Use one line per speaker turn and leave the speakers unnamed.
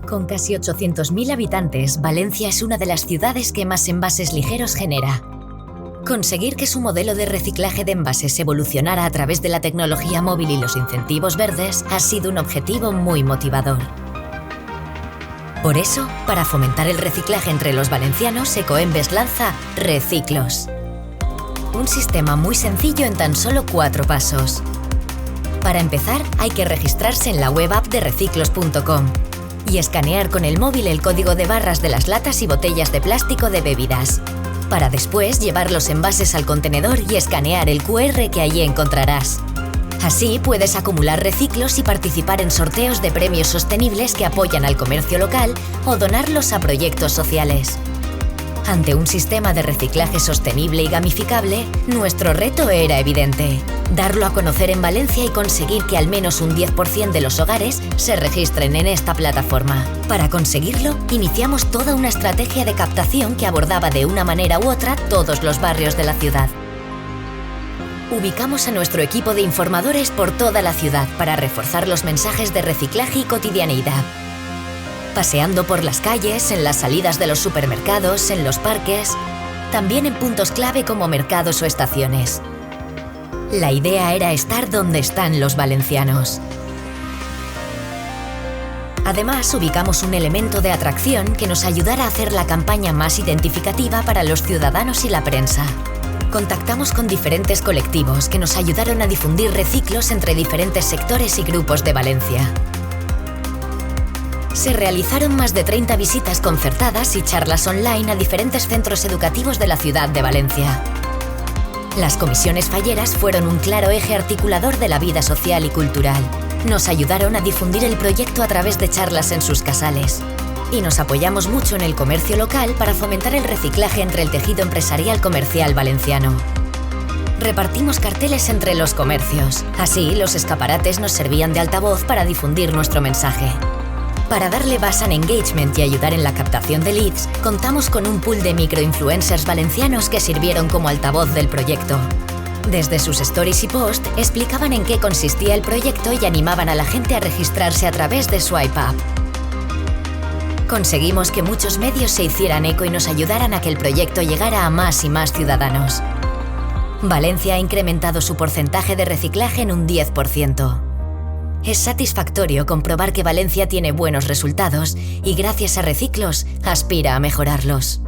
Con casi 800.000 habitantes, Valencia es una de las ciudades que más envases ligeros genera. Conseguir que su modelo de reciclaje de envases evolucionara a través de la tecnología móvil y los incentivos verdes ha sido un objetivo muy motivador. Por eso, para fomentar el reciclaje entre los valencianos, Ecoembes lanza Reciclos. Un sistema muy sencillo en tan solo 4 pasos. Para empezar, hay que registrarse en la web app de reciclos.com y escanear con el móvil el código de barras de las latas y botellas de plástico de bebidas, para después llevar los envases al contenedor y escanear el QR que allí encontrarás. Así puedes acumular reciclos y participar en sorteos de premios sostenibles que apoyan al comercio local o donarlos a proyectos sociales. Ante un sistema de reciclaje sostenible y gamificable, nuestro reto era evidente: darlo a conocer en Valencia y conseguir que al menos un 10% de los hogares se registren en esta plataforma. Para conseguirlo, iniciamos toda una estrategia de captación que abordaba de una manera u otra todos los barrios de la ciudad. Ubicamos a nuestro equipo de informadores por toda la ciudad para reforzar los mensajes de reciclaje y cotidianeidad. Paseando por las calles, en las salidas de los supermercados, en los parques, también en puntos clave como mercados o estaciones. La idea era estar donde están los valencianos. Además, ubicamos un elemento de atracción que nos ayudara a hacer la campaña más identificativa para los ciudadanos y la prensa. Contactamos con diferentes colectivos que nos ayudaron a difundir reciclos entre diferentes sectores y grupos de Valencia. Se realizaron más de 30 visitas concertadas y charlas online a diferentes centros educativos de la ciudad de Valencia. Las comisiones falleras fueron un claro eje articulador de la vida social y cultural. Nos ayudaron a difundir el proyecto a través de charlas en sus casales. Y nos apoyamos mucho en el comercio local para fomentar el reciclaje entre el tejido empresarial comercial valenciano. Repartimos carteles entre los comercios. Así, los escaparates nos servían de altavoz para difundir nuestro mensaje. Para darle base en engagement y ayudar en la captación de leads, contamos con un pool de microinfluencers valencianos que sirvieron como altavoz del proyecto. Desde sus stories y posts, explicaban en qué consistía el proyecto y animaban a la gente a registrarse a través de Swipe Up. Conseguimos que muchos medios se hicieran eco y nos ayudaran a que el proyecto llegara a más y más ciudadanos. Valencia ha incrementado su porcentaje de reciclaje en un 10%. Es satisfactorio comprobar que Valencia tiene buenos resultados y gracias a Reciclos aspira a mejorarlos.